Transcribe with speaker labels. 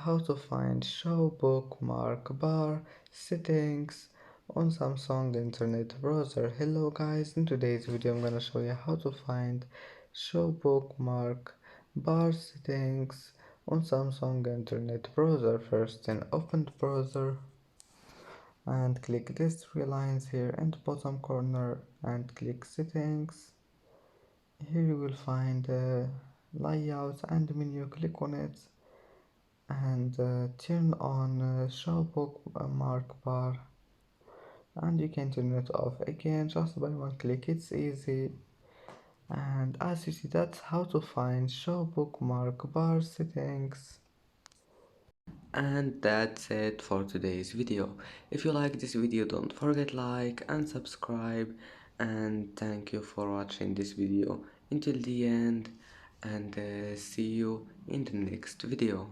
Speaker 1: how to find show bookmark bar settings on Samsung internet browser. Hello guys, in today's video I'm gonna show you how to find show bookmark bar settings on Samsung internet browser. First, then open the browser and click these three lines here in the bottom corner and click settings. Here you will find layout and menu. Click on it and turn on show bookmark bar, and you can turn it off again just by one click. It's easy, and as you see, that's how to find show bookmark bar settings. And that's it for today's video. If you like this video, don't forget like and subscribe, and thank you for watching this video until the end, and see you in the next video.